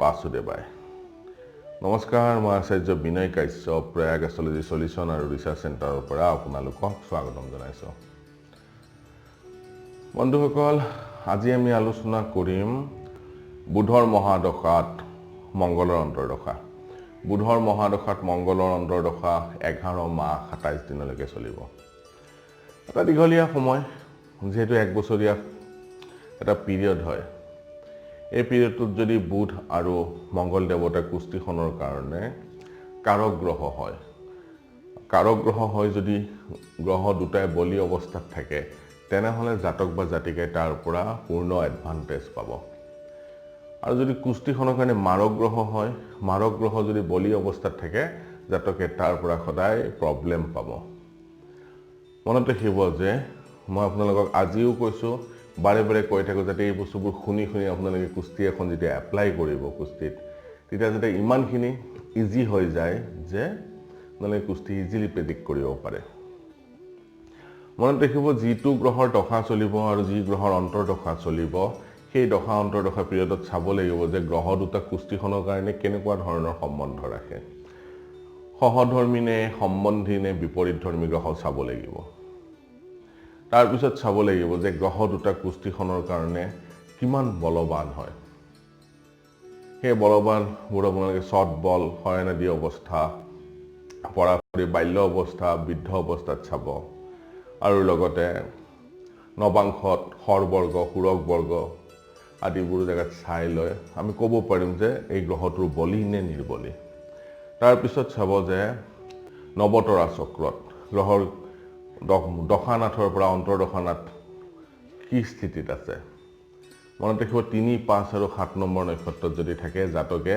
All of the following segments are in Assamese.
বাসুদেৱায় নমস্কাৰ মই আচাৰ্য বিনয় কাশ্যপ প্ৰয়াগ এষ্ট্ৰলজি সলিউশন আৰু ৰিচাৰ্চ চেণ্টাৰৰ পৰা আপোনালোকক স্বাগতম জনাইছো বন্ধুসকল আজি আমি আলোচনা কৰিম বুধৰ মহাদশাত মংগলৰ অন্তৰ্দশা বুধৰ মহাদশাত মংগলৰ অন্তৰ্দশা 11 মাহ 27 দিনলৈকে চলিব এটা দীঘলীয়া সময় যেহেতু এক বছৰীয়া এটা পিৰিয়ড হয় এই পিৰিয়ডটোত যদি বুধ আৰু মংগল দেৱতা কুষ্টিখনৰ কাৰণে কাৰক গ্ৰহ হয় যদি গ্ৰহ দুটাই বলি অৱস্থাত থাকে তেনেহলে জাতক বা জাতিকাই তাৰ পৰা পূৰ্ণ এডভান্টেজ পাব আৰু যদি কুষ্টিখনৰ কাৰণে মাৰক গ্ৰহ যদি বলি অৱস্থাত থাকে জাতকে তাৰ পৰা সদায় প্ৰব্লেম পাব মনত ৰাখিব যে মই আপোনালোকক আজিও কৈছো বাৰে বাৰে কৈ থাকো যাতে এই বস্তুবোৰ শুনি আপোনালোকে কুষ্টি এখন যেতিয়া এপ্লাই কৰিব কুষ্টিত তেতিয়া যাতে ইমানখিনি ইজি হৈ যায় যে আপোনালোকে কুষ্টি ইজিলি প্ৰেডিক্ট কৰিব পাৰে মনত ৰাখিব যিটো গ্ৰহৰ দশা চলিব আৰু যি গ্ৰহৰ অন্তৰ্দশা চলিব সেই দশা অন্তৰ্দশা পিৰিয়ডত চাব লাগিব যে গ্ৰহ দুটা কুষ্টিখনৰ কাৰণে কেনেকুৱা ধৰণৰ সম্বন্ধ ৰাখে সহধৰ্মী নে সম্বন্ধী নে বিপৰীতধৰ্মী গ্ৰহ চাব লাগিব তাৰ পিছত চাব লাগিব যে গ্ৰহ দুটা কুষ্টিখনৰ কাৰণে কিমান বলৱান হয় সেই বলৱানবোৰ আপোনালোকে সৎ বল হয়নাদি অৱস্থা পৰাপৰি বাল্য অৱস্থা বৃদ্ধ অৱস্থাত চাব আৰু লগতে নৱাংশত হৰবৰ্গ সুৰকবৰ্গ আদিবোৰ জাগাত চাই লৈ আমি ক'ব পাৰিম যে এই গ্ৰহটোৰ বলি নে নিৰ্বলি তাৰ পিছত চাব যে নৱতৰা চক্ৰত গ্ৰহৰ দশানাথৰ পৰা অন্তৰ্দশানাথ কি স্থিতিত আছে মনত ৰাখিব 3, 5 আৰু 7 নম্বৰ নক্ষত্ৰত যদি থাকে জাতকে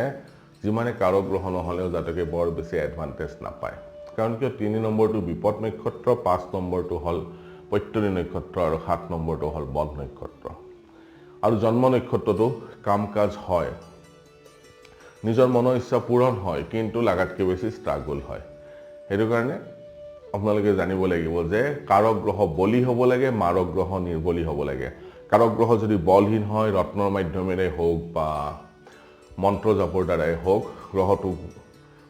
যিমানে কাৰক গ্ৰহ নহলেও জাতকে বৰ বেছি এডভান্টেজ নাপায় কাৰণ কিয় 3 নম্বৰটো বিপদ নক্ষত্ৰ 5 নম্বৰটো হল পৈত্তৰী নক্ষত্ৰ আৰু 7 নম্বৰটো হল বধ নক্ষত্ৰ আৰু জন্ম নক্ষত্ৰটো কাম কাজ হয় নিজৰ মনৰ ইচ্ছা পূৰণ হয় কিন্তু লাগাতকৈ বেছি ষ্ট্ৰাগল হয় সেইটো কাৰণে আপোনালোকে জানিব লাগিব যে কাৰক গ্ৰহ বলি হ'ব লাগে মাৰক গ্ৰহ নিৰ্বলি হ'ব লাগে কাৰক গ্ৰহ যদি বলহীন হয় ৰত্নৰ মাধ্যমেৰে হওক বা মন্ত্ৰ জাপৰ দ্বাৰাই হওক গ্ৰহটো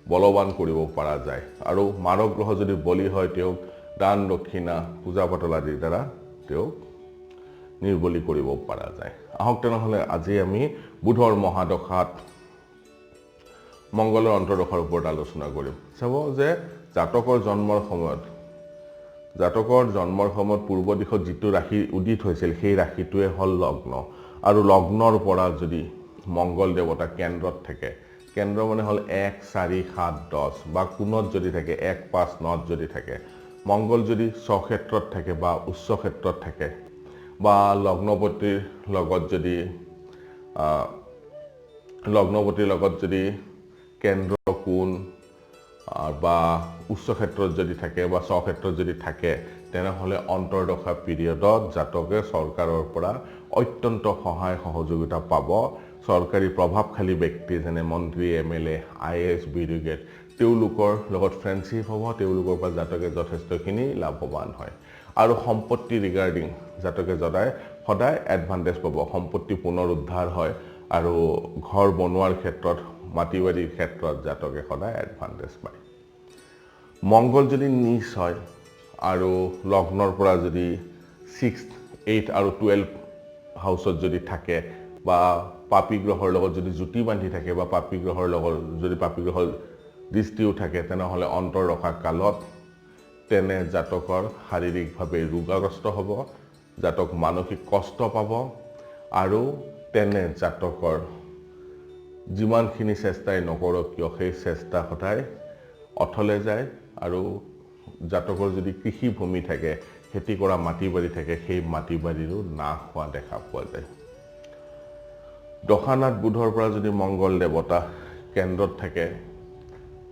বলৱান কৰিব পৰা যায় আৰু মাৰক গ্ৰহ যদি বলি হয় তেওঁক দান দক্ষিণা পূজা পাতল আদিৰ দ্বাৰা তেওঁক নিৰ্বলি কৰিব পৰা যায় আহক তেনেহলে আজি আমি বুধৰ মহাদশাত মংগলৰ অন্তৰ্দশাৰ ওপৰত আলোচনা কৰিম চাব যে জাতকৰ জন্মৰ সময়ত পূৰ্ব দিশত যিটো ৰাশি উদিত হৈছিল সেই ৰাশিটোৱে হল লগ্ন আৰু লগ্নৰ পৰা যদি মংগল দেৱতা কেন্দ্ৰত থাকে কেন্দ্ৰ মানে হল 1, 4, 7, 10 বা কোণত যদি থাকে 1, 5, 9 যদি থাকে মংগল যদি স্বক্ষেত্ৰত থাকে বা উচ্চ ক্ষেত্ৰত থাকে বা লগ্নপতিৰ লগত যদি কেন্দ্ৰ কোণ বা উচ্চ ক্ষেত্ৰত যদি থাকে বা স্বক্ষেত্ৰত যদি থাকে তেনেহলে অন্তৰ্দশা পিৰিয়ডত জাতকে চৰকাৰৰ পৰা অত্যন্ত সহায় সহযোগিতা পাব চৰকাৰী প্ৰভাৱশালী ব্যক্তি যেনে মন্ত্ৰী MLA IAS বিউৰোক্ৰেট তেওঁলোকৰ লগত ফ্ৰেণ্ডশ্বিপ হ'ব তেওঁলোকৰ পৰা জাতকে যথেষ্টখিনি লাভৱান হয় আৰু সম্পত্তি ৰিগাৰ্ডিং জাতকে সদায় এডভান্টেজ পাব সম্পত্তি পুনৰুদ্ধাৰ হয় আৰু ঘৰ বনোৱাৰ ক্ষেত্ৰত মাটিবাৰীৰ ক্ষেত্ৰত জাতকে সদায় এডভান্টেজ পায় মংগল যদি নিচ হয় আৰু লগ্নৰ পৰা যদি 6, 8 আৰু 12 হাউচত যদি থাকে বা পাপী গ্ৰহৰ লগত যদি জুতি বান্ধি থাকে বা পাপী গ্ৰহৰ দৃষ্টিও থাকে তেনেহলে অন্তৰ্দশা কালত তেনে জাতকৰ শাৰীৰিকভাৱে ৰোগাগ্ৰস্ত হ'ব জাতক মানসিক কষ্ট পাব আৰু তেনে জাতকৰ যিমানখিনি চেষ্টাই নকৰক কিয় সেই চেষ্টা সদায় অথলে যায় আৰু জাতকৰ যদি কৃষি ভূমি থাকে খেতি কৰা মাটি বাৰী থাকে সেই মাটি বাৰীৰো নাশ হোৱা দেখা পোৱা যায় দশানাথ বুধৰ পৰা যদি মংগল দেৱতা কেন্দ্ৰত থাকে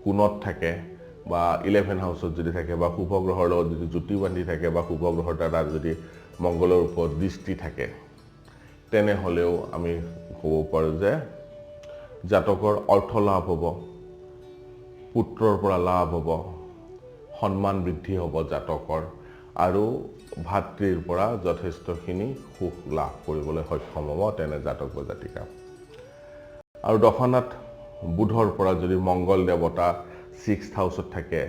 কোণত থাকে বা 11 হাউচত যদি থাকে বা শুভ গ্ৰহৰ লগত যদি জুতি বান্ধি থাকে বা শুভ গ্ৰহৰ দ্বাৰা যদি মংগলৰ ওপৰত দৃষ্টি থাকে তেনেহলেও আমি ক'ব পাৰো যে জাতকৰ অৰ্থ লাভ হ'ব পুত্ৰৰ পৰা লাভ হ'ব সন্মান বৃদ্ধি হ'ব জাতকৰ আৰু ভাতৃৰ পৰা যথেষ্টখিনি সুখ লাভ কৰিবলৈ সক্ষম হ'ব তেনে জাতক বা জাতিকা আৰু দশানাত বুধৰ পৰা যদি মংগল দেৱতা 6th হাউচত থাকে,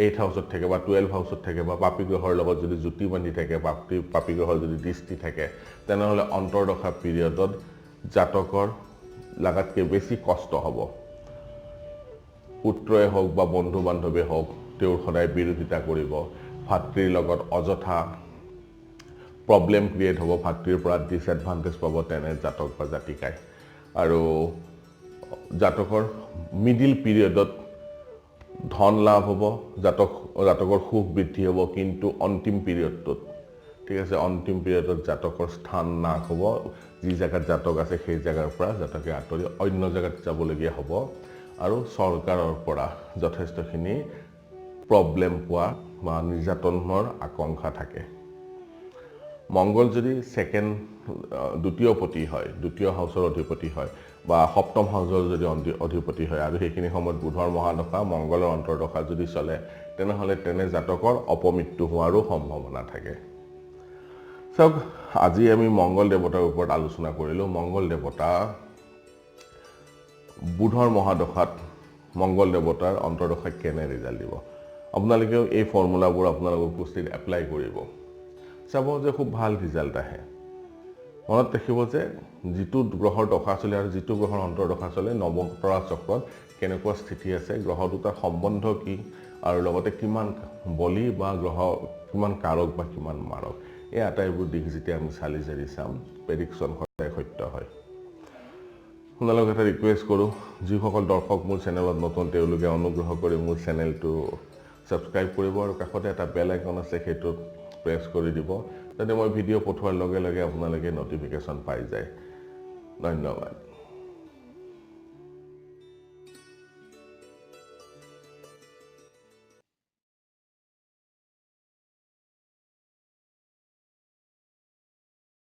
8th হাউচত থাকে বা 12th হাউচত থাকে বা পাপী গ্ৰহৰ লগত যদি জুতি বান্ধি থাকে, পাপী গ্ৰহৰ যদি দৃষ্টি থাকে, তেনেহ'লে অন্তৰ্দশা পিৰিয়ডত জাতকৰ লাগাতকৈ বেছি কষ্ট হ'ব। পুত্ৰই হওক বা বন্ধু বান্ধৱী হওক, তেওঁৰ সদায় বিৰোধিতা কৰিব, ভাতৃৰ লগত অযথা প্ৰব্লেম ক্ৰিয়েট হ'ব, ভাতৃৰ পৰা ডিছএডভান্টেজ পাব তেনে জাতক বা জাতিকাই। আৰু জাতকৰ মিডিল পিৰিয়ডত ধন লাভ হ'ব, জাতকৰ সুখ বৃদ্ধি হ'ব, কিন্তু অন্তিম পিৰিয়ডটোত, ঠিক আছে, অন্তিম পিৰিয়ডত জাতকৰ স্থান নাশ হ'ব। যি জেগাত জাতক আছে সেই জেগাৰ পৰা জাতকে আঁতৰি অন্য জেগাত যাবলগীয়া হ'ব আৰু চৰকাৰৰ পৰা যথেষ্টখিনি প্ৰব্লেম পোৱা বা নিৰ্যাতনৰ আশংকা থাকে। মংগল যদি দ্বিতীয় পতি হয়, দ্বিতীয় হাউচৰ অধিপতি হয় বা সপ্তম হাউচৰ যদি অধিপতি হয় আৰু সেইখিনি সময়ত বুধৰ মহাদশা, মংগলৰ অন্তৰ্দশা যদি চলে, তেনেহ'লে তেনে জাতকৰ অপমৃত্যু হোৱাৰো সম্ভাৱনা থাকে। চাওক, আজি আমি মংগল দেৱতাৰ ওপৰত আলোচনা কৰিলোঁ। মংগল দেৱতা বুধৰ মহাদশাত মংগল দেৱতাৰ অন্তৰ্দশাত কেনে ৰিজাল্ট দিব। আপোনালোকেও এই ফৰ্মুলাবোৰ আপোনালোকৰ কুষ্টিত এপ্লাই কৰিব, চাব যে খুব ভাল ৰিজাল্ট আহে। মনত ৰাখিব যে যিটো গ্ৰহৰ দশা চলে আৰু যিটো গ্ৰহৰ অন্তৰ্দশা চলে, নৱতৰা চক্ৰত কেনেকুৱা স্থিতি আছে, গ্ৰহ দুটাৰ সম্বন্ধ কি, আৰু লগতে কিমান বলি বা গ্ৰহ কিমান কাৰক বা কিমান মাৰক, এই আটাইবোৰ দিশ যেতিয়া আমি চালি জাৰি চাম, প্ৰেডিকশ্যন সদায় সত্য হয়। আপোনালোকক এটা ৰিকুৱেষ্ট কৰোঁ, যিসকল দৰ্শক মোৰ চেনেলত নতুন, তেওঁলোকে অনুগ্ৰহ কৰি মোৰ চেনেলটো ছাবস্ক্ৰাইব কৰিব আৰু কাষতে এটা বেল আইকন আছে, সেইটোত প্ৰেছ কৰি দিব, যাতে মই ভিডিঅ' পঠোৱাৰ লগে লগে আপোনালোকে নটিফিকেশ্যন পাই যায়। ধন্যবাদ।